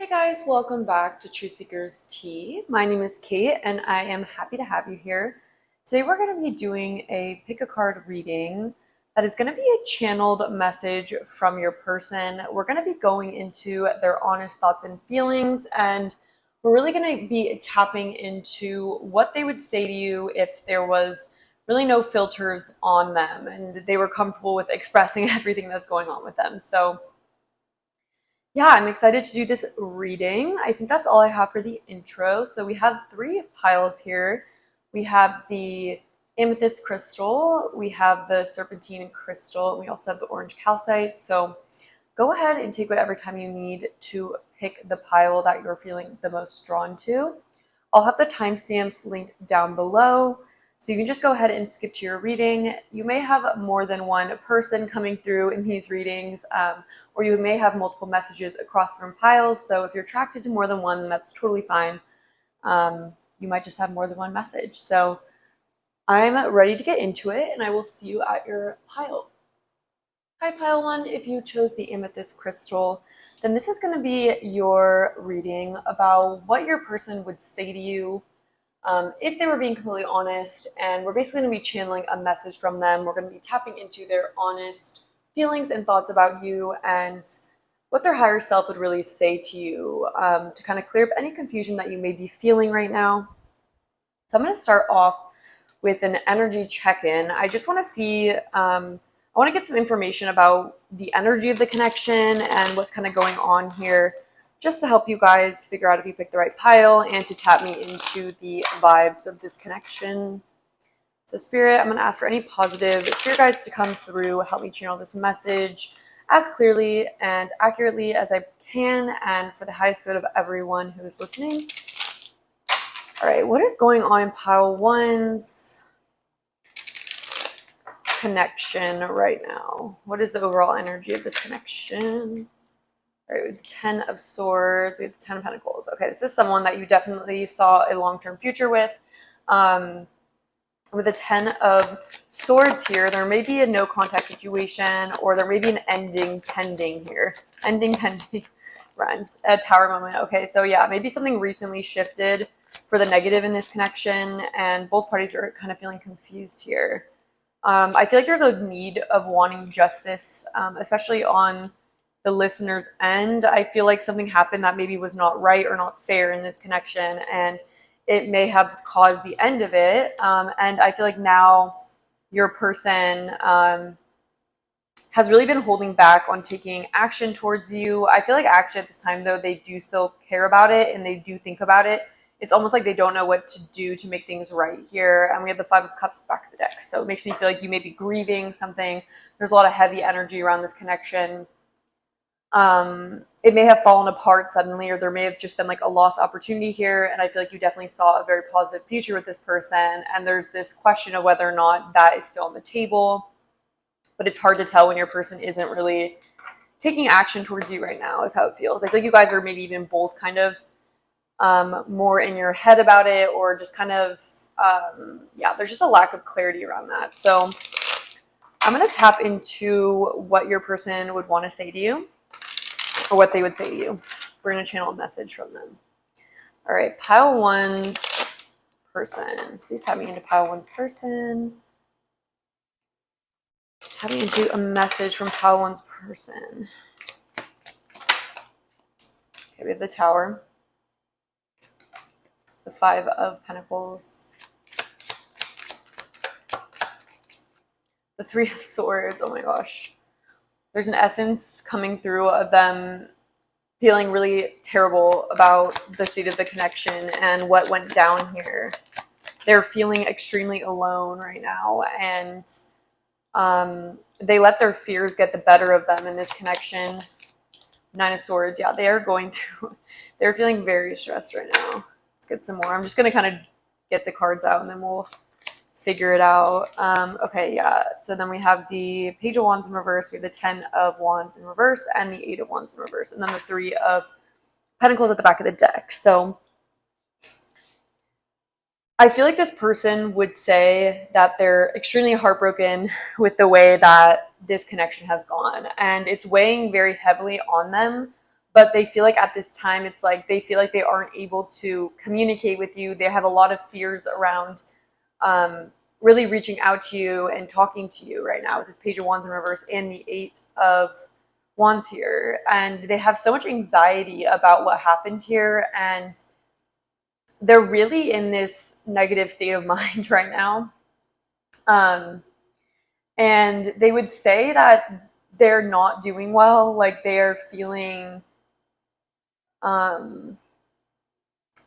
Hey guys, welcome back to Truthseekerstea. My name is Kate and I am happy to have you here. Today we're going to be doing a pick a card reading that is going to be a channeled message from your person. We're going to be going into their honest thoughts and feelings, and we're really going to be tapping into what they would say to you if there was really no filters on them and they were comfortable with expressing everything that's going on with them. So yeah, I'm excited to do this reading. I think that's all I have for the intro. So we have three piles here. We have the amethyst crystal, we have the serpentine crystal, and we also have the orange calcite. So go ahead and take whatever time you need to pick the pile that you're feeling the most drawn to. I'll have the timestamps linked down below, so you can just go ahead and skip to your reading. You may have more than one person coming through in these readings, or you may have multiple messages across different piles. So if you're attracted to more than one, that's totally fine. You might just have more than one message. So I'm ready to get into it, and I will see you at your pile. Hi, pile one. If you chose the amethyst crystal, then this is going to be your reading about what your person would say to you if they were being completely honest. And we're basically going to be channeling a message from them. We're going to be tapping into their honest feelings and thoughts about you and what their higher self would really say to you to kind of clear up any confusion that you may be feeling right now. So I'm going to start off with an energy check-in. I just want to see, I want to get some information about the energy of the connection and what's kind of going on here, just to help you guys figure out if you picked the right pile and to tap me into the vibes of this connection. So Spirit, I'm going to ask for any positive spirit guides to come through, help me channel this message as clearly and accurately as I can, and for the highest good of everyone who is listening. All right, what is going on in pile one's connection right now? What is the overall energy of this connection? All right, we have the 10 of Swords, we have the 10 of Pentacles. Okay, this is someone that you definitely saw a long-term future with. With the 10 of Swords here, there may be a no contact situation, or there may be an ending pending here. Ending pending rhymes. A Tower moment. Okay, so yeah, maybe something recently shifted for the negative in this connection, and both parties are kind of feeling confused here. I feel like there's a need of wanting justice, especially on the listener's end. I feel like something happened that maybe was not right or not fair in this connection, and it may have caused the end of it. And I feel like now your person has really been holding back on taking action towards you. I feel like actually at this time, though, they do still care about it and they do think about it. It's almost like they don't know what to do to make things right here. And we have the 5 of Cups back of the deck. So it makes me feel like you may be grieving something. There's a lot of heavy energy around this connection. It may have fallen apart suddenly, or there may have just been like a lost opportunity here. And I feel like you definitely saw a very positive future with this person. And there's this question of whether or not that is still on the table. But it's hard to tell when your person isn't really taking action towards you right now, is how it feels. I feel like you guys are maybe even both kind of more in your head about it, or just kind of, yeah, there's just a lack of clarity around that. So I'm going to tap into what your person would want to say to you, or what they would say to you. We're going to channel a message from them. All right, pile one's person. Please tap me into pile one's person. Tap me into a message from pile one's person. Okay, we have the Tower. The 5 of Pentacles. The 3 of Swords. Oh my gosh. There's an essence coming through of them feeling really terrible about the state of the connection and what went down here. They're feeling extremely alone right now, and they let their fears get the better of them in this connection. 9 of Swords. Yeah, they are going through, they're feeling very stressed right now. Let's get some more. I'm just going to kind of get the cards out and then we'll figure it out. Okay, yeah. So then we have the Page of Wands in reverse. We have the 10 of Wands in reverse and the 8 of Wands in reverse. And then the 3 of Pentacles at the back of the deck. So I feel like this person would say that they're extremely heartbroken with the way that this connection has gone. And it's weighing very heavily on them. but they feel like at this time, it's like they feel like they aren't able to communicate with you. They have a lot of fears around really reaching out to you and talking to you right now with this Page of Wands in reverse and the Eight of Wands here. And they have so much anxiety about what happened here, and they're really in this negative state of mind right now. And they would say that they're not doing well, like they're feeling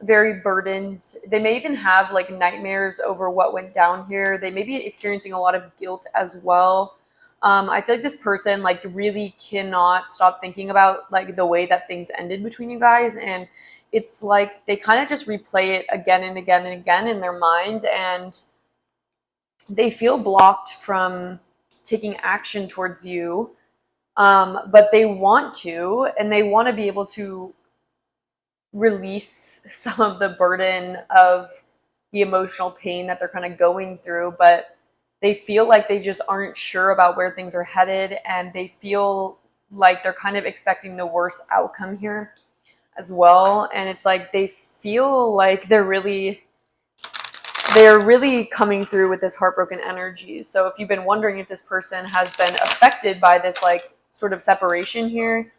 very burdened. They may even have like nightmares over what went down here. They may be experiencing a lot of guilt as well. I feel like this person like really cannot stop thinking about like the way that things ended between you guys, and it's like they kind of just replay it again and again and again in their mind, and they feel blocked from taking action towards you. But they want to, and they want to be able to release some of the burden of the emotional pain that they're kind of going through, but they feel like they just aren't sure about where things are headed, and they feel like they're kind of expecting the worst outcome here as well. And it's like they feel like they're really coming through with this heartbroken energy. So if you've been wondering if this person has been affected by this like sort of separation here,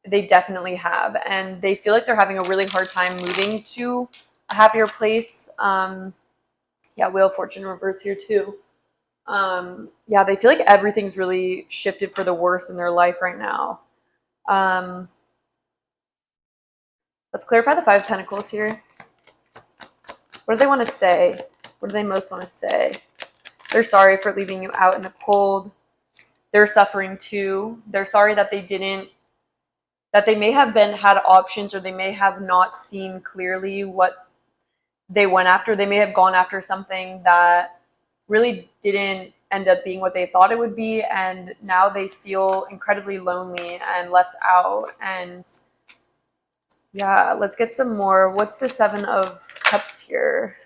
they definitely have, and they feel like they're having a really hard time moving to a happier place. Yeah, Wheel of Fortune reverse here too. Yeah, they feel like everything's really shifted for the worse in their life right now. Let's clarify the Five of Pentacles here. What do they want to say? What do they most want to say? They're sorry for leaving you out in the cold. They're suffering too. They're sorry that they may have had options, or they may have not seen clearly what they went after. They may have gone after something that really didn't end up being what they thought it would be, and now they feel incredibly lonely and left out. And yeah, let's get some more. What's the Seven of Cups here?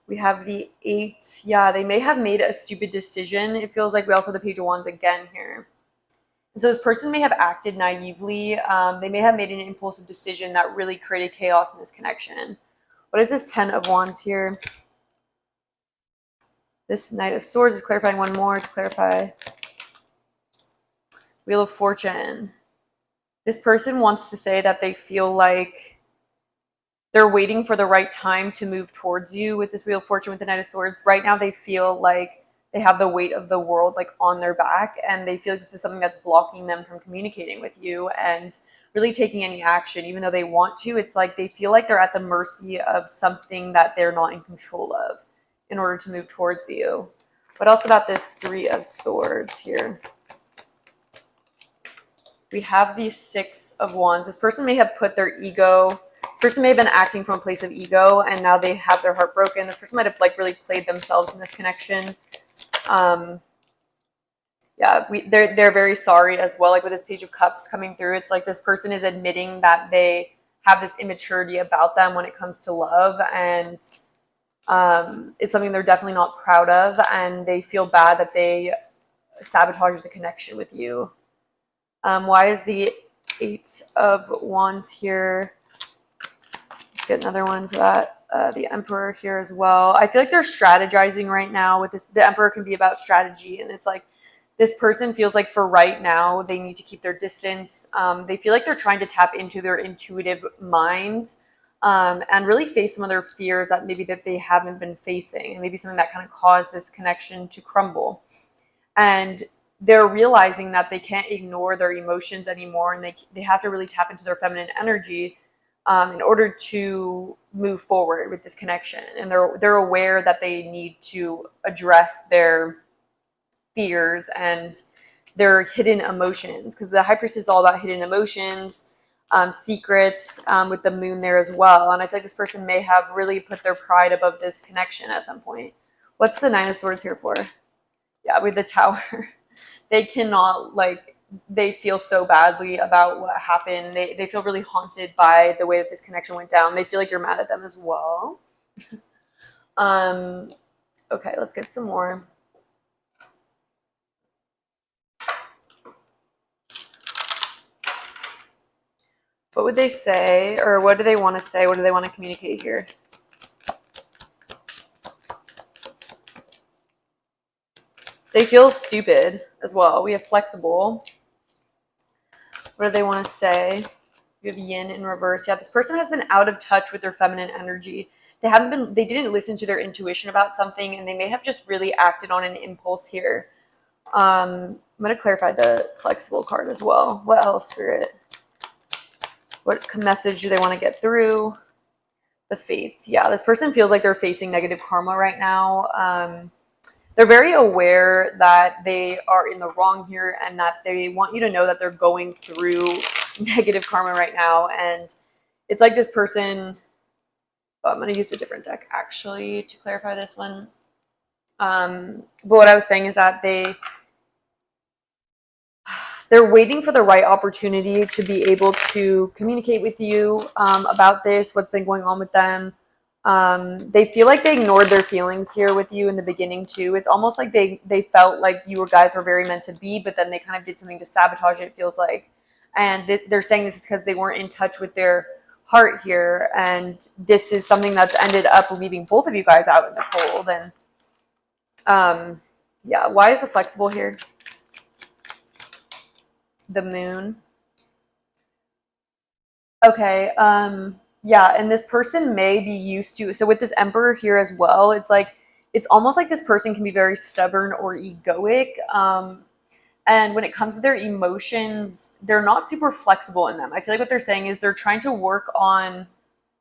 We have the Eight. Yeah, they may have made a stupid decision. It feels like we also have the Page of Wands again here. And so this person may have acted naively. They may have made an impulsive decision that really created chaos in this connection. What is this Ten of Wands here? This Knight of Swords is clarifying one more to clarify. Wheel of Fortune. This person wants to say that they feel like they're waiting for the right time to move towards you with this Wheel of Fortune with the Knight of Swords. Right now they feel like they have the weight of the world like on their back, and they feel like this is something that's blocking them from communicating with you and really taking any action. Even though they want to, it's like they feel like they're at the mercy of something that they're not in control of in order to move towards you. What else about this Three of Swords here? We have the Six of Wands. This person may have put their ego, this person may have been acting from a place of ego, and now they have their heart broken. This person might have like really played themselves in this connection. Yeah, they're very sorry as well. Like with this Page of Cups coming through, it's like this person is admitting that they have this immaturity about them when it comes to love, and it's something they're definitely not proud of, and they feel bad that they sabotaged the connection with you. Why is the Eight of Wands here? Let's get another one for that. The Emperor here as well. I feel like they're strategizing right now with this. The Emperor can be about strategy, and it's like this person feels like for right now they need to keep their distance. They feel like they're trying to tap into their intuitive mind and really face some of their fears that maybe that they haven't been facing, and maybe something that kind of caused this connection to crumble. And they're realizing that they can't ignore their emotions anymore, and they have to really tap into their feminine energy in order to move forward with this connection. And they're aware that they need to address their fears and their hidden emotions, because the High Priestess is all about hidden emotions, secrets, with the Moon there as well. And I feel like this person may have really put their pride above this connection at some point. What's the Nine of Swords here for? Yeah, with the Tower. They cannot, like, they feel so badly about what happened. They feel really haunted by the way that this connection went down. They feel like you're mad at them as well. Okay, let's get some more. What would they say, or what do they want to say? What do they want to communicate here? They feel stupid as well. We have flexible. What do they want to say? We have yin in reverse. Yeah, this person has been out of touch with their feminine energy. They didn't listen to their intuition about something, and they may have just really acted on an impulse here. I'm going to clarify the flexible card as well. What else, Spirit? What message do they want to get through? The fates. Yeah, this person feels like they're facing negative karma right now. They're very aware that they are in the wrong here and that they want you to know that they're going through negative karma right now. And it's like this person, I'm going to use a different deck actually to clarify this one. But what I was saying is that they're waiting for the right opportunity to be able to communicate with you about this, what's been going on with them. They feel like they ignored their feelings here with you in the beginning too. It's almost like they felt like you guys were very meant to be, but then they kind of did something to sabotage it, it feels like. And they're saying this is because they weren't in touch with their heart here. And this is something that's ended up leaving both of you guys out in the cold. And yeah, why is the flexible here? The moon. Okay, yeah, and this person may be used to, so with this emperor here as well, it's like, it's almost like this person can be very stubborn or egoic. And when it comes to their emotions, they're not super flexible in them. I feel like what they're saying is they're trying to work on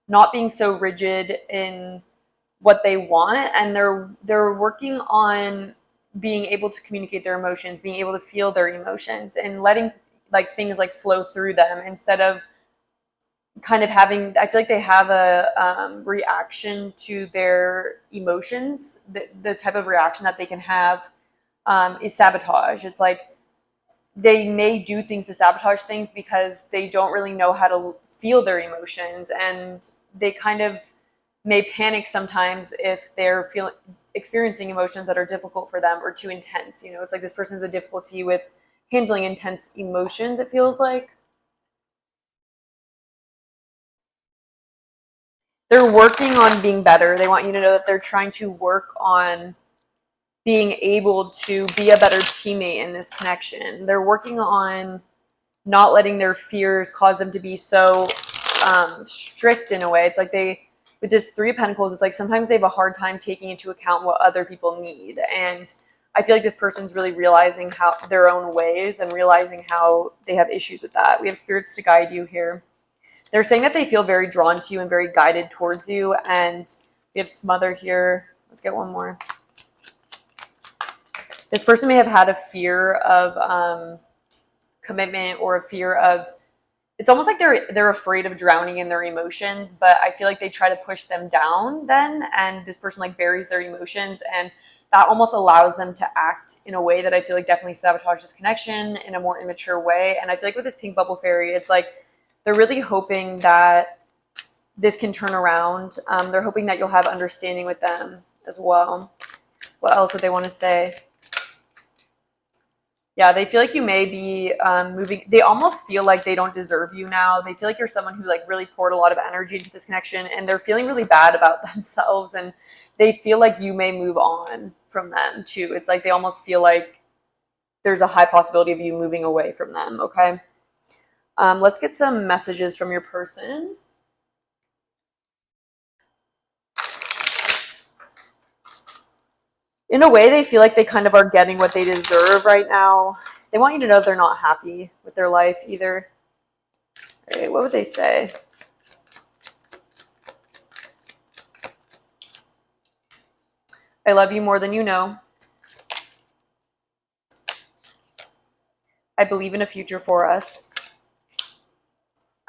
not being so rigid in what they want, and they're working on being able to communicate their emotions, being able to feel their emotions, and letting like things like flow through them instead of kind of having, I feel like they have a reaction to their emotions. The type of reaction that they can have is sabotage. It's like they may do things to sabotage things because they don't really know how to feel their emotions, and they kind of may panic sometimes if they're experiencing emotions that are difficult for them or too intense. You know, it's like this person has a difficulty with handling intense emotions, it feels like. They're working on being better. They want you to know that they're trying to work on being able to be a better teammate in this connection. They're working on not letting their fears cause them to be so strict in a way. It's like with this Three of Pentacles, it's like sometimes they have a hard time taking into account what other people need. And I feel like this person's really realizing how their own ways and realizing how they have issues with that. We have spirits to guide you here. They're saying that they feel very drawn to you and very guided towards you. And we have Smother here. Let's get one more. This person may have had a fear of commitment or a fear of, it's almost like they're afraid of drowning in their emotions, but I feel like they try to push them down then, and this person like buries their emotions, and that almost allows them to act in a way that I feel like definitely sabotages connection in a more immature way. And I feel like with this pink bubble fairy, it's like they're really hoping that this can turn around. They're hoping that you'll have understanding with them as well. What else would they want to say? Yeah, they feel like you may be moving. They almost feel like they don't deserve you now. They feel like you're someone who like really poured a lot of energy into this connection, and they're feeling really bad about themselves, and they feel like you may move on from them too. It's like they almost feel like there's a high possibility of you moving away from them, okay? Let's get some messages from your person. In a way, they feel like they kind of are getting what they deserve right now. They want you to know they're not happy with their life either. All right, what would they say? I love you more than you know. I believe in a future for us.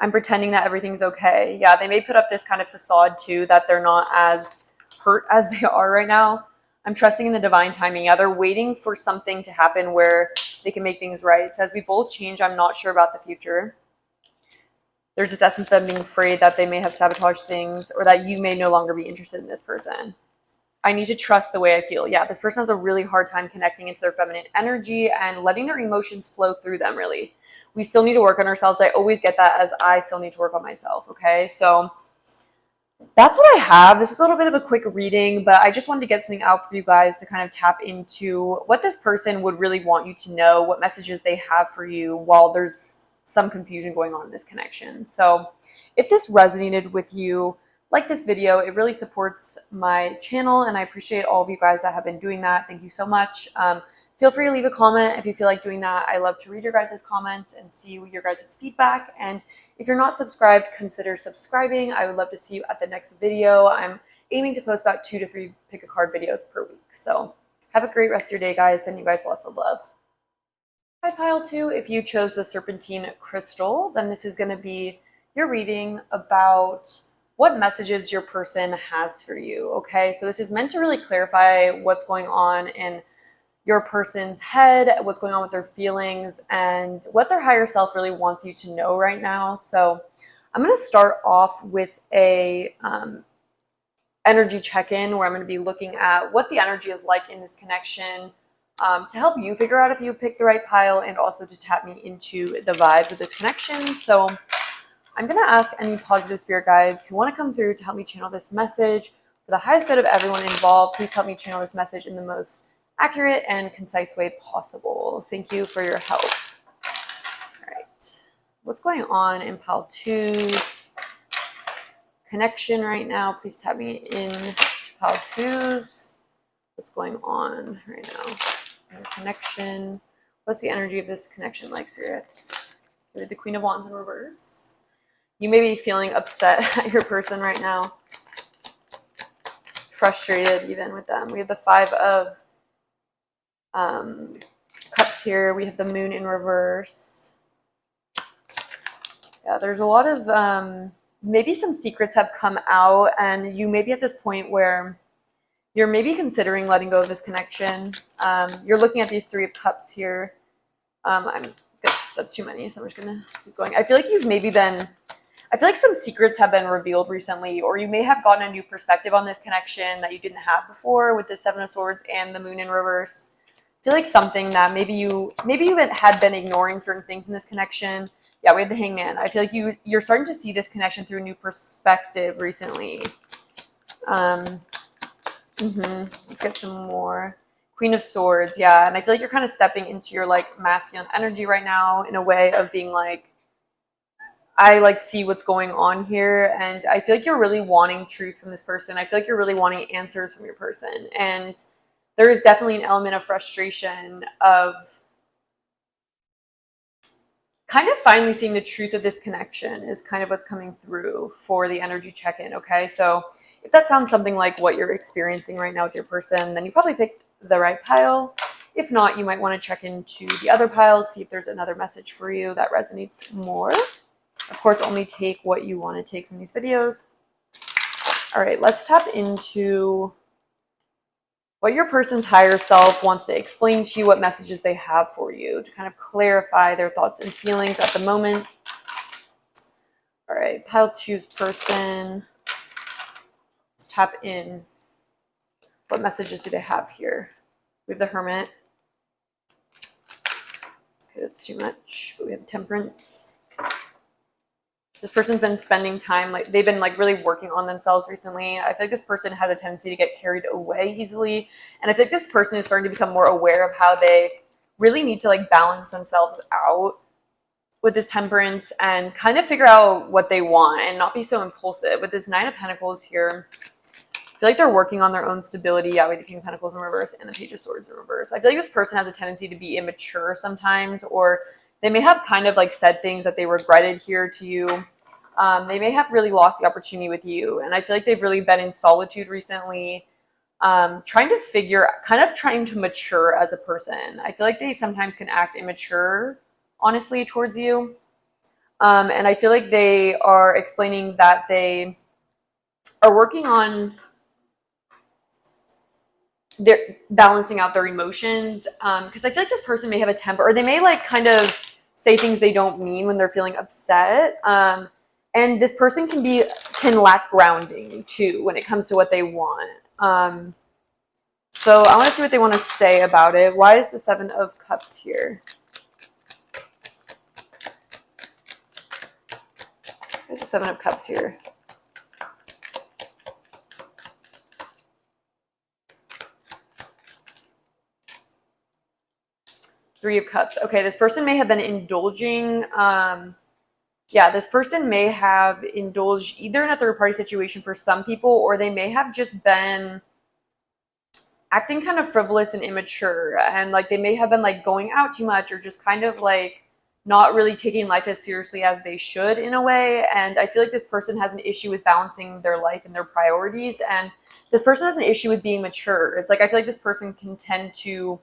I'm pretending that everything's okay. Yeah, they may put up this kind of facade too, that they're not as hurt as they are right now. I'm trusting in the divine timing. Yeah, they're waiting for something to happen where they can make things right. It says, we both change. I'm not sure about the future. There's this essence of them being afraid that they may have sabotaged things, or that you may no longer be interested in this person. I need to trust the way I feel. Yeah, this person has a really hard time connecting into their feminine energy and letting their emotions flow through them, really. We still need to work on ourselves. I always get that, as I still need to work on myself, okay? So that's what I have. This is a little bit of a quick reading, but I just wanted to get something out for you guys to kind of tap into what this person would really want you to know, what messages they have for you while there's some confusion going on in this connection. So if this resonated with you, like this video, it really supports my channel, and I appreciate all of you guys that have been doing that. Thank you so much. Feel free to leave a comment if you feel like doing that. I love to read your guys' comments and see your guys' feedback. And if you're not subscribed, consider subscribing. I would love to see you at the next video. I'm aiming to post about 2 to 3 pick a card videos per week. So have a great rest of your day, guys. Send you guys lots of love. Hi, pile 2. If you chose the serpentine crystal, then this is going to be your reading about what messages your person has for you. Okay, so this is meant to really clarify what's going on in your person's head, what's going on with their feelings, and what their higher self really wants you to know right now. So I'm going to start off with a energy check-in where I'm going to be looking at what the energy is like in this connection to help you figure out if you picked the right pile, and also to tap me into the vibes of this connection. So I'm going to ask any positive spirit guides who want to come through to help me channel this message for the highest good of everyone involved. Please help me channel this message in the most accurate and concise way possible. Thank you for your help. All right. What's going on in pile 2's connection right now? Please tap me in to pile 2's. What's going on right now in the connection? What's the energy of this connection like, Spirit? We have the Queen of Wands in reverse. You may be feeling upset at your person right now. Frustrated even with them. We have the Five of Cups here. We have the Moon in reverse. Yeah, there's a lot of maybe some secrets have come out, and you may be at this point where you're maybe considering letting go of this connection. You're looking at these Three of Cups here. That's too many, so I'm just gonna keep going. I feel like I feel like some secrets have been revealed recently, or you may have gotten a new perspective on this connection that you didn't have before with the Seven of Swords and the Moon in reverse. I feel like something that maybe you had been ignoring certain things in this connection. Yeah, we have the Hangman. I feel like you're starting to see this connection through a new perspective recently. Let's get some more. Queen of Swords, yeah, and I feel like you're kind of stepping into your like masculine energy right now in a way of being like, I like see what's going on here, and I feel like you're really wanting truth from this person. I feel like you're really wanting answers from your person, and there is definitely an element of frustration of kind of finally seeing the truth of this connection is kind of what's coming through for the energy check-in, okay? So if that sounds something like what you're experiencing right now with your person, then you probably picked the right pile. If not, you might want to check into the other pile, see if there's another message for you that resonates more. Of course, only take what you want to take from these videos. All right, let's tap into what your person's higher self wants to explain to you, what messages they have for you to kind of clarify their thoughts and feelings at the moment. All right, pile 2's person. Let's tap in. What messages do they have here? We have the Hermit. Okay, that's too much. But we have Temperance. This person's been spending time, like they've been like really working on themselves recently. I feel like this person has a tendency to get carried away easily. And I think this person is starting to become more aware of how they really need to like balance themselves out with this Temperance and kind of figure out what they want and not be so impulsive. With this Nine of Pentacles here, I feel like they're working on their own stability. Yeah, with the King of Pentacles in reverse and the Page of Swords in reverse. I feel like this person has a tendency to be immature sometimes, or they may have kind of like said things that they regretted here to you. They may have really lost the opportunity with you. And I feel like they've really been in solitude recently, trying to mature as a person. I feel like they sometimes can act immature, honestly, towards you. And I feel like they are explaining that they are working on they're balancing out their emotions, because I feel like this person may have a temper, or they may like kind of say things they don't mean when they're feeling upset, and this person can lack grounding too when it comes to what they want. So I want to see what they want to say about it. Why is the Seven of Cups here? Why is the Seven of Cups here? Three of Cups. Okay, this person may have been indulging. Yeah, this person may have indulged either in a third-party situation for some people, or they may have just been acting kind of frivolous and immature, and like they may have been like going out too much, or just kind of like not really taking life as seriously as they should in a way. And I feel like this person has an issue with balancing their life and their priorities, and this person has an issue with being mature. It's like I feel like this person can tend to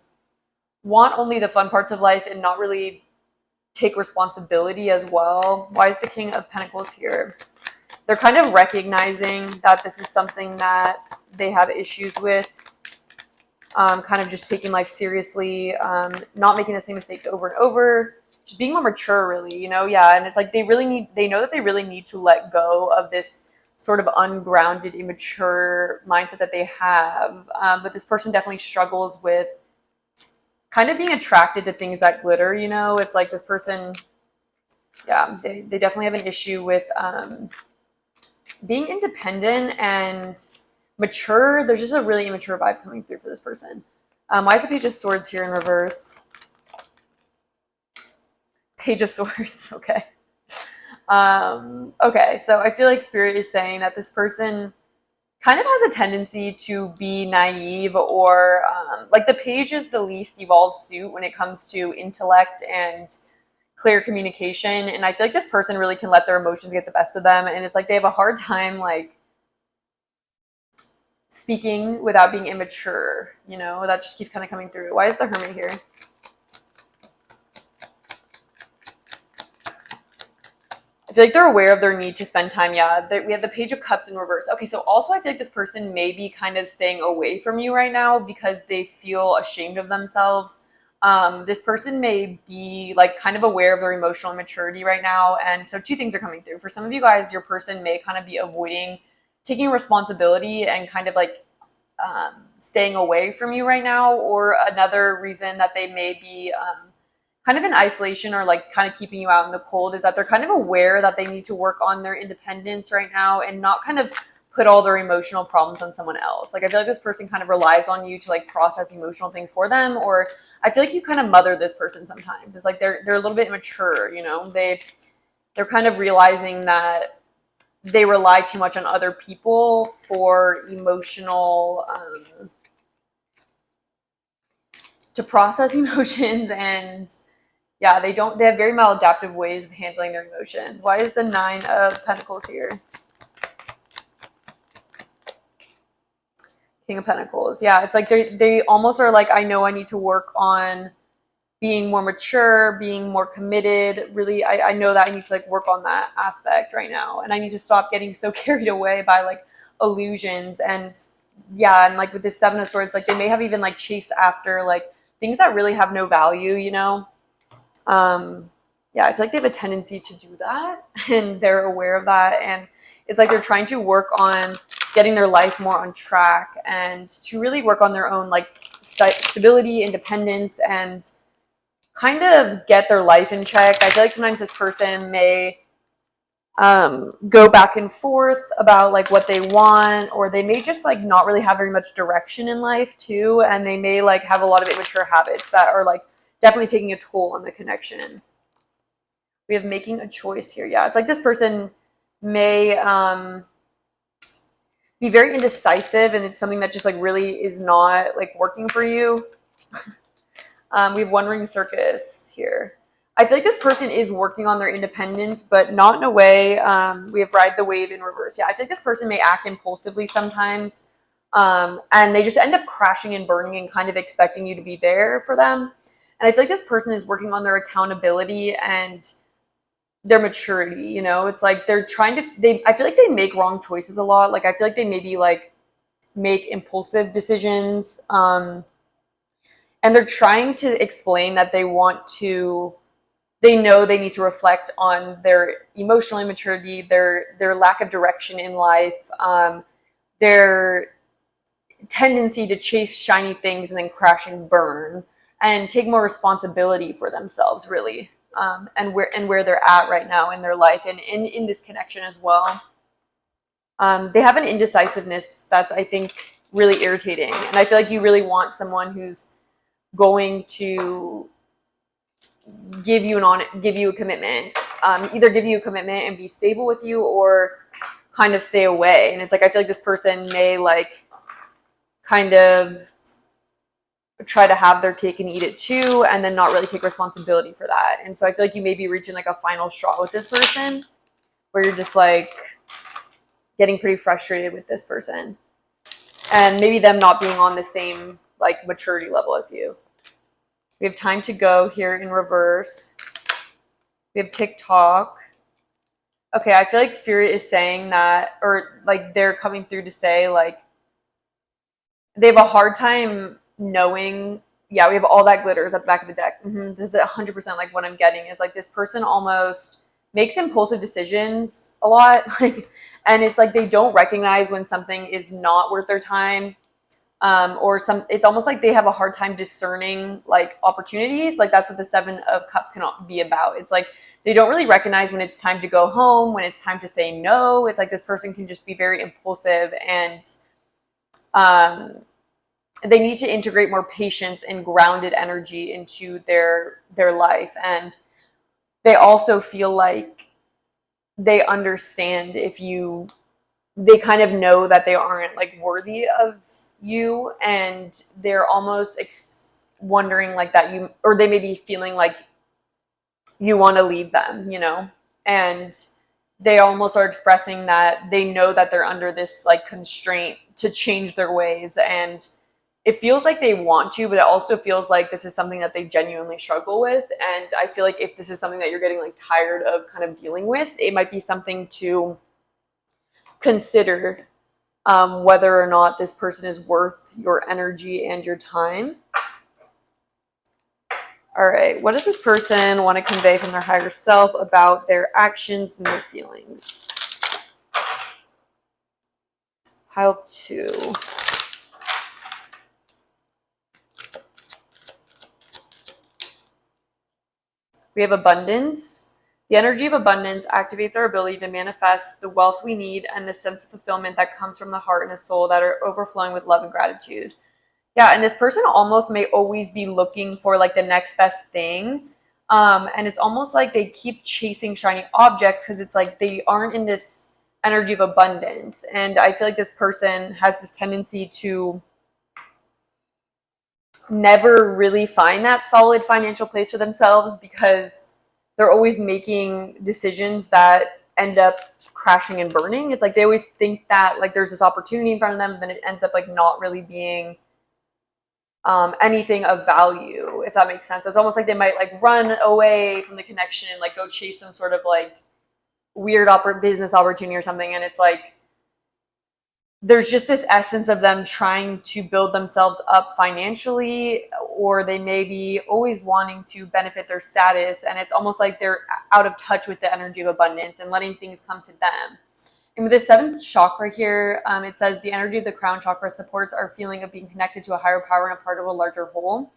want only the fun parts of life and not really take responsibility as well. Why is the King of Pentacles here? They're kind of recognizing that this is something that they have issues with. Kind of just taking life seriously, not making the same mistakes over and over, just being more mature, really, you know? Yeah, and it's like they know that they really need to let go of this sort of ungrounded, immature mindset that they have. But this person definitely struggles with kind of being attracted to things that glitter, you know? It's like this person, yeah, they definitely have an issue with being independent and mature. There's just a really immature vibe coming through for this person. Why is the Page of Swords here in reverse? Page of Swords, okay. Okay, so I feel like Spirit is saying that this person kind of has a tendency to be naive, or like the Page is the least evolved suit when it comes to intellect and clear communication. And I feel like this person really can let their emotions get the best of them. And it's like they have a hard time like speaking without being immature, you know? That just keeps kind of coming through. Why is the Hermit here? I feel like they're aware of their need to spend time. Yeah, we have the Page of Cups in reverse. Okay, so also I feel like this person may be kind of staying away from you right now because they feel ashamed of themselves. This person may be like kind of aware of their emotional immaturity right now. And so two things are coming through. For some of you guys, your person may kind of be avoiding taking responsibility and kind of like staying away from you right now. Or another reason that they may be kind of in isolation or like kind of keeping you out in the cold is that they're kind of aware that they need to work on their independence right now and not kind of put all their emotional problems on someone else. Like I feel like this person kind of relies on you to like process emotional things for them, or I feel like you kind of mother this person sometimes. It's like they're a little bit immature, you know. They're kind of realizing that they rely too much on other people for emotional to process emotions. And yeah, they have very maladaptive ways of handling their emotions. Why is the Nine of Pentacles here? King of Pentacles. Yeah, it's like they almost are like, I know I need to work on being more mature, being more committed. Really, I know that I need to like work on that aspect right now. And I need to stop getting so carried away by like illusions. And yeah, and like with this Seven of Swords, like they may have even like chased after like things that really have no value, you know? Yeah, I feel like they have a tendency to do that and they're aware of that. And it's like they're trying to work on getting their life more on track and to really work on their own like stability, independence, and kind of get their life in check. I feel like sometimes this person may go back and forth about like what they want, or they may just like not really have very much direction in life too, and they may like have a lot of immature habits that are like definitely taking a toll on the connection. We have making a choice here. Yeah, it's like this person may be very indecisive, and it's something that just like really is not like working for you. We have Wandering Circus here. I feel like this person is working on their independence, but not in a way. We have Ride the Wave in reverse. Yeah, I feel like this person may act impulsively sometimes, and they just end up crashing and burning and kind of expecting you to be there for them. And I feel like this person is working on their accountability and their maturity, you know? It's like they're trying to, I feel like they make wrong choices a lot. Like I feel like they maybe like make impulsive decisions, and they're trying to explain that they know they need to reflect on their emotional immaturity, their lack of direction in life. tendency to chase shiny things and then crash and burn, and take more responsibility for themselves, really, and where they're at right now in their life, and in this connection as well. They have an indecisiveness that's, I think, really irritating, and I feel like you really want someone who's going to give you a commitment, either give you a commitment and be stable with you, or kind of stay away. And it's like, I feel like this person may like kind of try to have their cake and eat it too, and then not really take responsibility for that. And so I feel like you may be reaching like a final straw with this person, where you're just like getting pretty frustrated with this person, and maybe them not being on the same like maturity level as you. We have time to go here in reverse. We have TikTok. Okay, I feel like Spirit is saying that, or like they're coming through to say like they have a hard time knowing. Yeah, we have all that glitters at the back of the deck. This is 100% like what I'm getting is like this person almost makes impulsive decisions a lot, like, and it's like they don't recognize when something is not worth their time, or it's almost like they have a hard time discerning like opportunities. Like that's what the 7 of Cups can be about. It's like they don't really recognize when it's time to go home, when it's time to say no. It's like this person can just be very impulsive, and they need to integrate more patience and grounded energy into their life. And they also feel like they understand they kind of know that they aren't like worthy of you, and they're almost wondering like that you, or they may be feeling like you want to leave them, and they almost are expressing that they know that they're under this like constraint to change their ways, and it feels like they want to, but it also feels like this is something that they genuinely struggle with. And I feel like if this is something that you're getting like tired of kind of dealing with, it might be something to consider, whether or not this person is worth your energy and your time. All right, what does this person want to convey from their higher self about their actions and their feelings? Pile 2. We have abundance. The energy of abundance activates our ability to manifest the wealth we need and the sense of fulfillment that comes from the heart and the soul that are overflowing with love and gratitude. Yeah, and this person almost may always be looking for like the next best thing. And it's almost like they keep chasing shiny objects because it's like they aren't in this energy of abundance. And I feel like this person has this tendency to never really find that solid financial place for themselves, because they're always making decisions that end up crashing and burning. It's like they always think that like there's this opportunity in front of them, and then it ends up like not really being anything of value, if that makes sense. So it's almost like they might like run away from the connection and like go chase some sort of like weird business opportunity or something, and it's like there's just this essence of them trying to build themselves up financially, or they may be always wanting to benefit their status, and it's almost like they're out of touch with the energy of abundance and letting things come to them. And with the 7th chakra here, it says the energy of the crown chakra supports our feeling of being connected to a higher power and a part of a larger whole.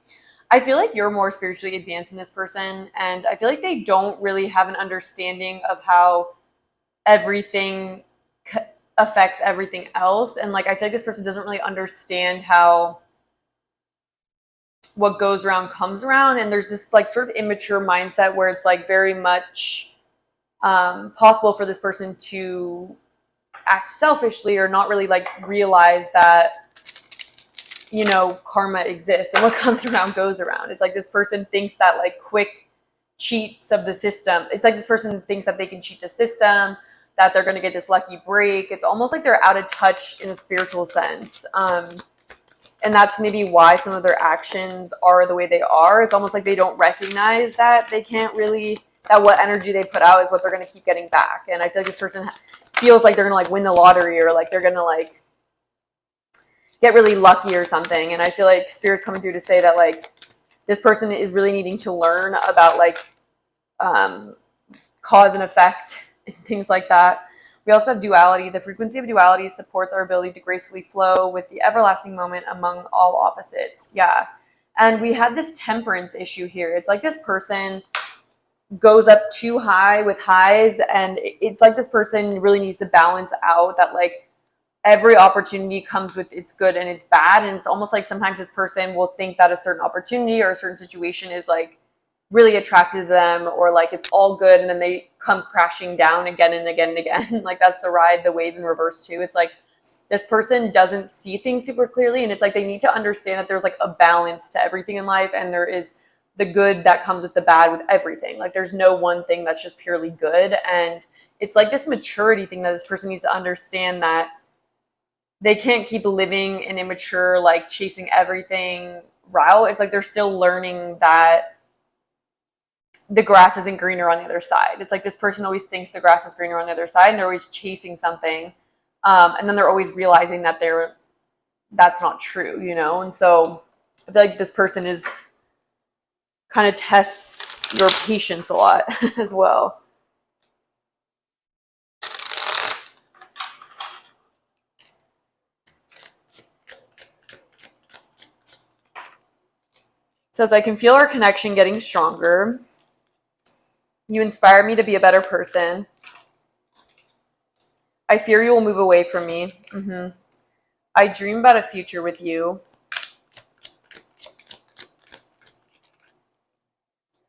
I feel like you're more spiritually advanced than this person, and I feel like they don't really have an understanding of how everything affects everything else. And like I feel like this person doesn't really understand how what goes around comes around, and there's this like sort of immature mindset where it's like very much possible for this person to act selfishly or not really like realize that karma exists and what comes around goes around. It's like this person thinks that like quick cheats of the system, it's like this person thinks that they can cheat the system, that they're going to get this lucky break. It's almost like they're out of touch in a spiritual sense. And that's maybe why some of their actions are the way they are. It's almost like they don't recognize that they can't really, that what energy they put out is what they're going to keep getting back. And I feel like this person feels like they're going to like win the lottery, or like they're going to like get really lucky or something. And I feel like Spirit's coming through to say that like this person is really needing to learn about like cause and effect and things like that. We also have duality. The frequency of duality supports our ability to gracefully flow with the everlasting moment among all opposites. Yeah. And we have this temperance issue here. It's like this person goes up too high with highs, and it's like this person really needs to balance out that like every opportunity comes with its good and its bad. And it's almost like sometimes this person will think that a certain opportunity or a certain situation is like really attracted to them, or like it's all good, and then they come crashing down again and again and again. Like that's the ride, the wave in reverse too. It's like this person doesn't see things super clearly, and it's like they need to understand that there's like a balance to everything in life, and there is the good that comes with the bad with everything. Like there's no one thing that's just purely good. And it's like this maturity thing that this person needs to understand, that they can't keep living an immature, like chasing everything route. It's like they're still learning that the grass isn't greener on the other side. It's like this person always thinks the grass is greener on the other side, and they're always chasing something. And then they're always realizing that that's not true, you know? And so I feel like this person is kind of tests your patience a lot as well. It says, I can feel our connection getting stronger. You inspire me to be a better person. I fear you will move away from me. I dream about a future with you.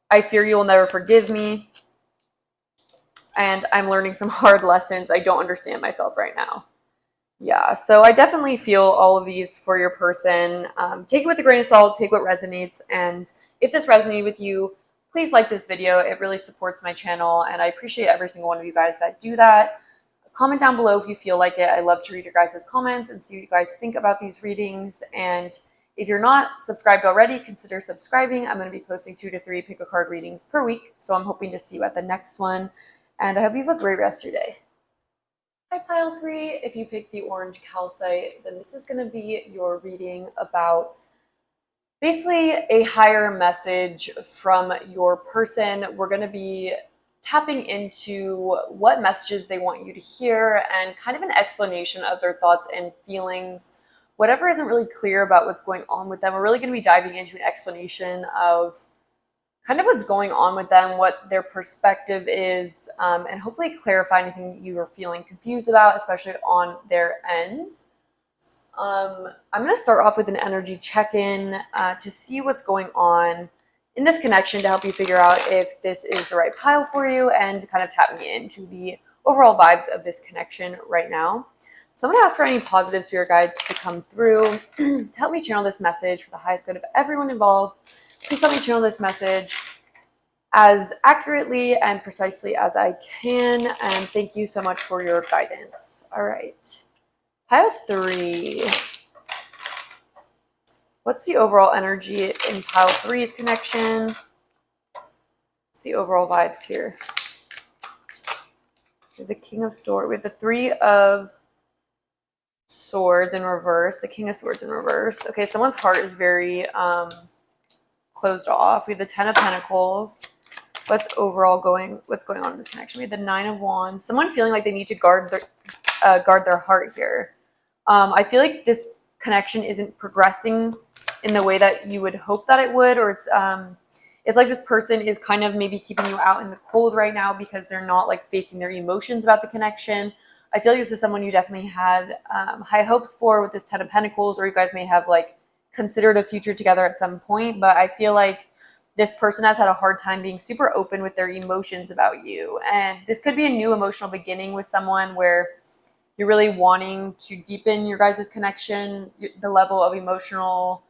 I fear you will never forgive me. And I'm learning some hard lessons. I don't understand myself right now. Yeah, so I definitely feel all of these for your person. Take it with a grain of salt, take what resonates. And if this resonated with you, please like this video. It really supports my channel, and I appreciate every single one of you guys that do that. Comment down below if you feel like it. I love to read your guys' comments and see what you guys think about these readings. And if you're not subscribed already, consider subscribing. I'm going to be posting 2 to 3 pick a card readings per week, so I'm hoping to see you at the next one. And I hope you have a great rest of your day. Hi, Pile 3. If you picked the orange calcite, then this is going to be your reading about basically a higher message from your person. We're going to be tapping into what messages they want you to hear, and kind of an explanation of their thoughts and feelings. Whatever isn't really clear about what's going on with them, we're really going to be diving into an explanation of kind of what's going on with them, what their perspective is, and hopefully clarify anything you are feeling confused about, especially on their end. I'm going to start off with an energy check-in to see what's going on in this connection, to help you figure out if this is the right pile for you, and to kind of tap me into the overall vibes of this connection right now. So I'm going to ask for any positive spirit guides to come through to help me channel this message for the highest good of everyone involved. Please help me channel this message as accurately and precisely as I can, and thank you so much for your guidance. All right. Pile 3. What's the overall energy in Pile 3's connection? What's the overall vibes here? We have the King of Swords. We have the 3 of Swords in reverse. The King of Swords in reverse. Okay, someone's heart is very closed off. We have the 10 of Pentacles. What's going on in this connection? We have the 9 of Wands. Someone feeling like they need to guard their heart here. I feel like this connection isn't progressing in the way that you would hope that it would, or it's like this person is kind of maybe keeping you out in the cold right now because they're not like facing their emotions about the connection. I feel like this is someone you definitely had high hopes for with this 10 of Pentacles, or you guys may have like considered a future together at some point, but I feel like this person has had a hard time being super open with their emotions about you. And this could be a new emotional beginning with someone where you're really wanting to deepen your guys' connection, the level of emotional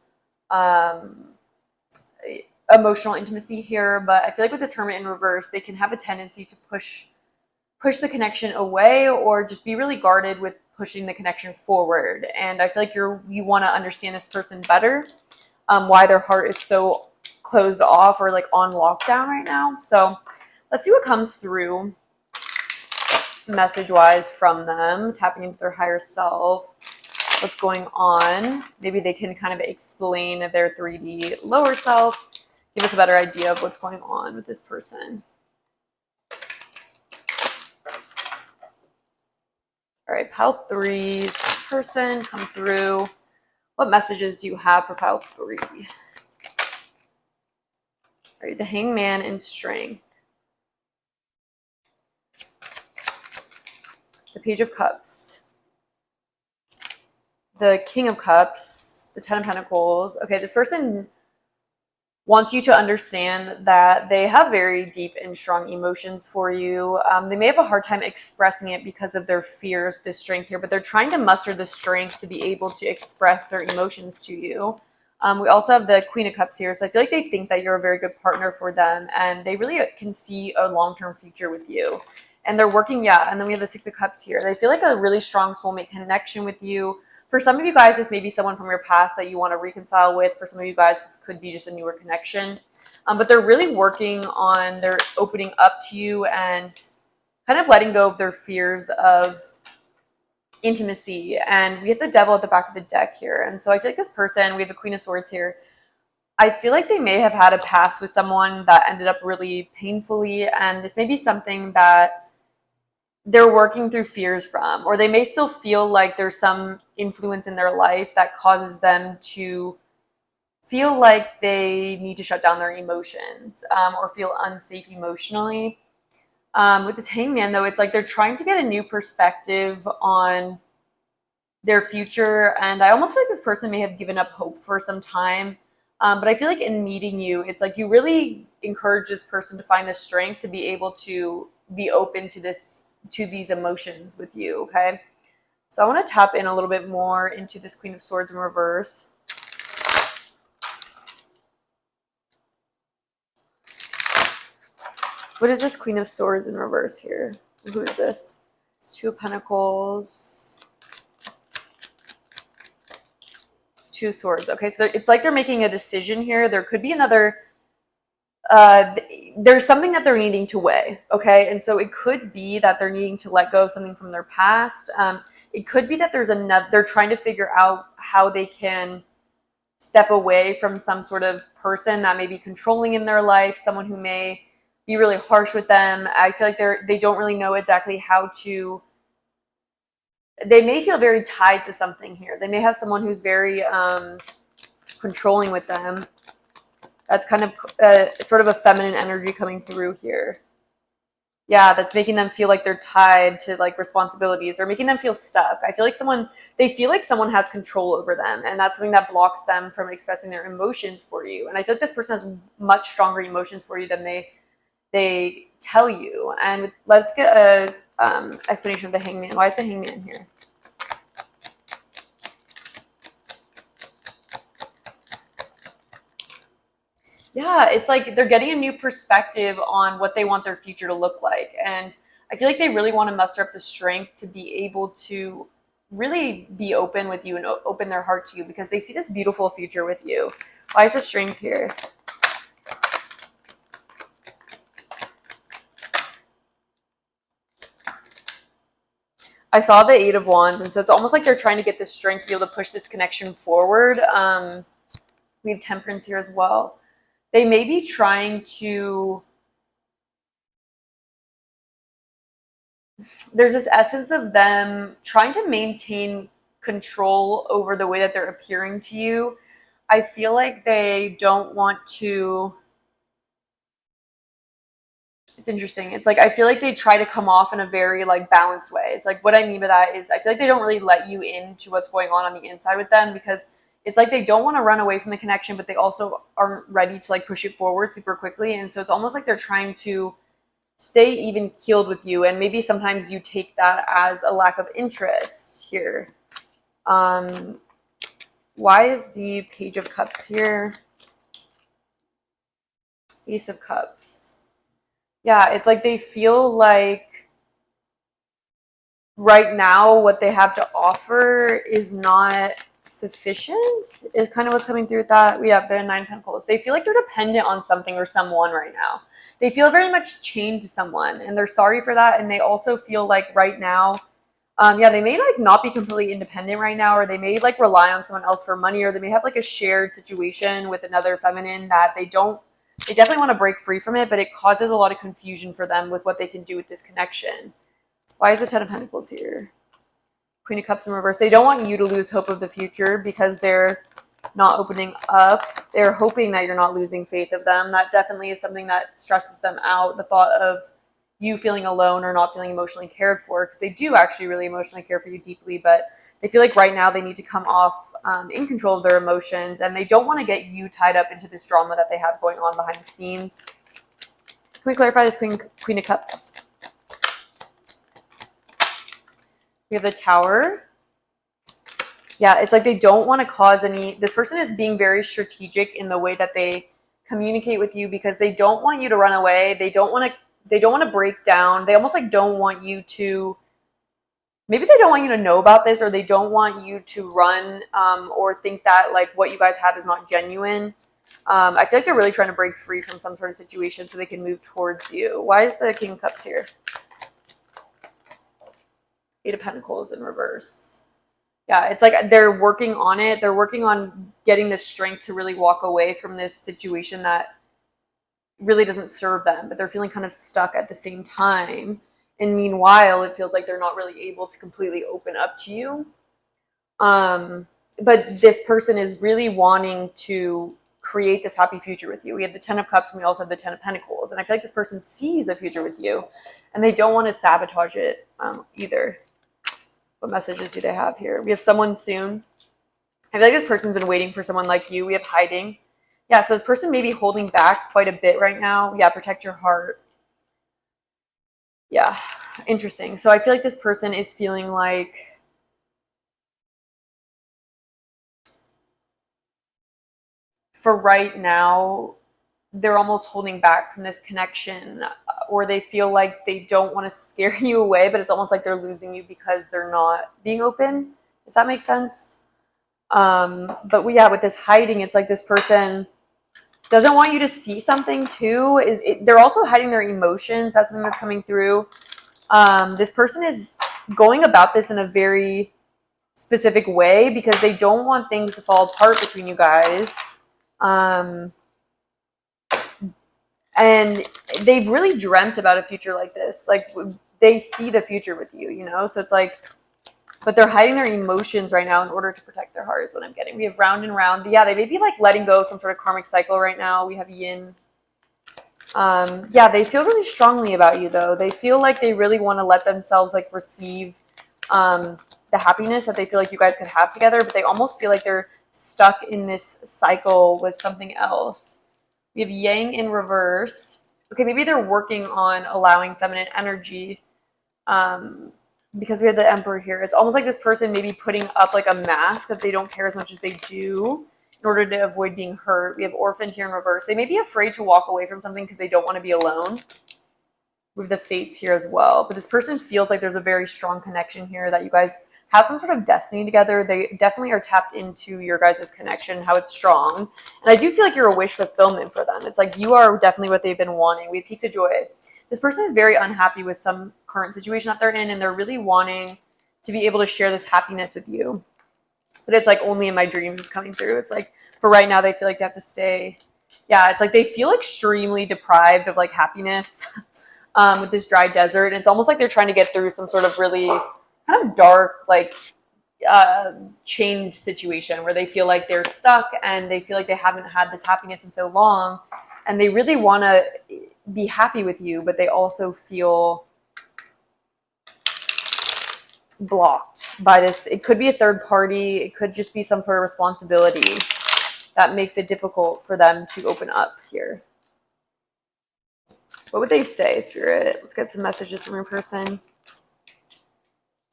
intimacy here. But I feel like with this Hermit in reverse, they can have a tendency to push the connection away, or just be really guarded with pushing the connection forward. And I feel like you want to understand this person better, why their heart is so closed off or like on lockdown right now. So let's see what comes through message-wise from them, tapping into their higher self. What's going on? Maybe they can kind of explain their 3D lower self, give us a better idea of what's going on with this person. All right, pile 3's person, come through. What messages do you have for pile 3? All right, the Hangman and Strength. The Page of Cups. The King of Cups. The Ten of Pentacles. Okay, this person wants you to understand that they have very deep and strong emotions for you. They may have a hard time expressing it because of their fears, this strength here, but they're trying to muster the strength to be able to express their emotions to you. We also have the Queen of Cups here, so I feel like they think that you're a very good partner for them, and they really can see a long-term future with you. And they're working, and then we have the Six of Cups here. They feel like a really strong soulmate connection with you. For some of you guys, this may be someone from your past that you want to reconcile with. For some of you guys, this could be just a newer connection. But they're really working on their opening up to you and kind of letting go of their fears of intimacy. And we have the Devil at the back of the deck here. And so I feel like this person, we have the Queen of Swords here. I feel like they may have had a past with someone that ended up really painfully. And this may be something that they're working through fears from, or they may still feel like there's some influence in their life that causes them to feel like they need to shut down their emotions, or feel unsafe emotionally. With this Hangman, though, it's like they're trying to get a new perspective on their future, and I almost feel like this person may have given up hope for some time. But I feel like in meeting you, it's like you really encourage this person to find the strength to be able to be open to these emotions with you, okay? So I want to tap in a little bit more into this Queen of Swords in reverse. What is this Queen of Swords in reverse here? Who is this? Two of Pentacles. Two of Swords. Okay, so it's like they're making a decision here. There could be another... there's something that they're needing to weigh, okay? And so it could be that they're needing to let go of something from their past. It could be that they're trying to figure out how they can step away from some sort of person that may be controlling in their life, someone who may be really harsh with them. I feel like they don't really know exactly how to... They may feel very tied to something here. They may have someone who's very controlling with them. That's kind of sort of a feminine energy coming through here. Yeah, that's making them feel like they're tied to like responsibilities or making them feel stuck. I feel like they feel like someone has control over them, and that's something that blocks them from expressing their emotions for you. And I feel like this person has much stronger emotions for you than they tell you. And let's get a explanation of the Hangman. Why is the Hangman here? Yeah, it's like they're getting a new perspective on what they want their future to look like. And I feel like they really want to muster up the strength to be able to really be open with you and open their heart to you because they see this beautiful future with you. Why is the strength here? I saw the Eight of Wands, and so it's almost like they're trying to get this strength to be able to push this connection forward. We have Temperance here as well. They may be trying to... There's this essence of them trying to maintain control over the way that they're appearing to you. I feel like they don't want to... It's interesting. It's like I feel like they try to come off in a very like balanced way. It's like what I mean by that is I feel like they don't really let you into what's going on the inside with them because it's like they don't want to run away from the connection, but they also aren't ready to like push it forward super quickly. And so it's almost like they're trying to stay even keeled with you. And maybe sometimes you take that as a lack of interest here. Why is the Page of Cups here? Ace of Cups. Yeah, it's like they feel like right now what they have to offer is not sufficient, is kind of what's coming through with that. We have the Nine of Pentacles. They feel like they're dependent on something or someone right now. They feel very much chained to someone, and they're sorry for that. And they also feel like right now, they may like not be completely independent right now, or they may like rely on someone else for money, or they may have like a shared situation with another feminine that they definitely want to break free from it, but it causes a lot of confusion for them with what they can do with this connection. Why is the Ten of Pentacles here? Queen of Cups in reverse. They don't want you to lose hope of the future because they're not opening up. They're hoping that you're not losing faith of them. That definitely is something that stresses them out. The thought of you feeling alone or not feeling emotionally cared for, because they do actually really emotionally care for you deeply, but they feel like right now they need to come off in control of their emotions, and they don't want to get you tied up into this drama that they have going on behind the scenes. Can we clarify this Queen of Cups? We have the Tower. Yeah, it's like they don't want to cause any... This person is being very strategic in the way that they communicate with you because they don't want you to run away. They don't want to break down. They almost like don't want you to... Maybe they don't want you to know about this, or they don't want you to run or think that like what you guys have is not genuine. I feel like they're really trying to break free from some sort of situation so they can move towards you. Why is the King of Cups here? Eight of Pentacles in reverse. Yeah, it's like they're working on it. They're working on getting the strength to really walk away from this situation that really doesn't serve them, but they're feeling kind of stuck at the same time. And meanwhile, it feels like they're not really able to completely open up to you. But this person is really wanting to create this happy future with you. We have the Ten of Cups and we also have the Ten of Pentacles. And I feel like this person sees a future with you and they don't want to sabotage it either. What messages do they have here? We have someone soon. I feel like this person's been waiting for someone like you. We have hiding. Yeah, so this person may be holding back quite a bit right now. Yeah, protect your heart. Yeah, interesting. So I feel like this person is feeling like for right now, they're almost holding back from this connection, or they feel like they don't want to scare you away, but it's almost like they're losing you because they're not being open, if that makes sense. But yeah, with this hiding, it's like this person doesn't want you to see something too. They're also hiding their emotions. That's something that's coming through. This person is going about this in a very specific way because they don't want things to fall apart between you guys. And they've really dreamt about a future like this. Like they see the future with you, you know? So it's like, but they're hiding their emotions right now in order to protect their heart is what I'm getting. We have round and round. Yeah, they may be like letting go of some sort of karmic cycle right now. We have yin. Yeah, they feel really strongly about you though. They feel like they really want to let themselves like receive the happiness that they feel like you guys could have together, but they almost feel like they're stuck in this cycle with something else. We have yang in reverse. Okay, maybe they're working on allowing feminine energy because we have the Emperor here. It's almost like this person may be putting up like a mask that they don't care as much as they do in order to avoid being hurt. We have Orphan here in reverse. They may be afraid to walk away from something because they don't want to be alone. We have the Fates here as well. But this person feels like there's a very strong connection here, that you guys have some sort of destiny together. They definitely are tapped into your guys' connection, how it's strong. And I do feel like you're a wish fulfillment for them. It's like you are definitely what they've been wanting. We have Pizza Joy. This person is very unhappy with some current situation that they're in, and they're really wanting to be able to share this happiness with you. But it's like only in my dreams is coming through. It's like for right now, they feel like they have to stay. Yeah, it's like they feel extremely deprived of like happiness with this dry desert. And it's almost like they're trying to get through some sort of really kind of dark, like change situation where they feel like they're stuck and they feel like they haven't had this happiness in so long. And they really want to be happy with you, but they also feel blocked by this. It could be a third party. It could just be some sort of responsibility that makes it difficult for them to open up here. What would they say, Spirit? Let's get some messages from your person.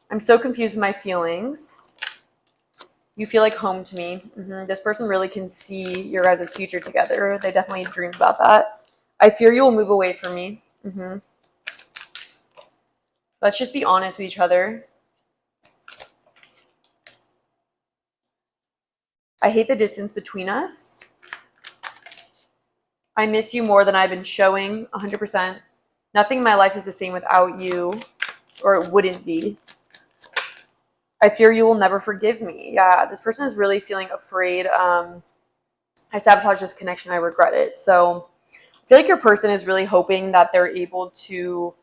I'm so confused with my feelings. You feel like home to me. This person really can see your guys' future together. They definitely dream about that. I fear you will move away from me. Let's just be honest with each other. I hate the distance between us. I miss you more than I've been showing, 100%. Nothing in my life is the same without you, or it wouldn't be. I fear you will never forgive me. Yeah, this person is really feeling afraid. I sabotaged this connection. I regret it. So I feel like your person is really hoping that they're able to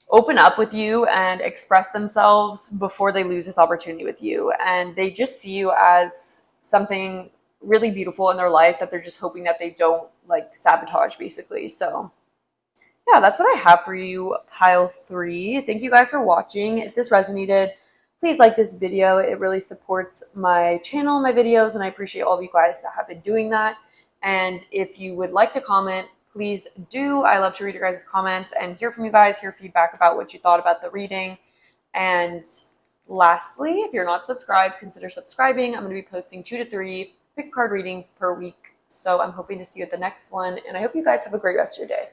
open up with you and express themselves before they lose this opportunity with you. And they just see you as something really beautiful in their life that they're just hoping that they don't like sabotage, basically. So yeah, that's what I have for you, pile 3. Thank you guys for watching. If this resonated, please like this video. It really supports my channel, my videos, and I appreciate all of you guys that have been doing that. And if you would like to comment, please do. I love to read your guys' comments and hear from you guys, hear feedback about what you thought about the reading. And lastly, if you're not subscribed, consider subscribing. I'm going to be posting 2 to 3 pick card readings per week. So I'm hoping to see you at the next one. And I hope you guys have a great rest of your day.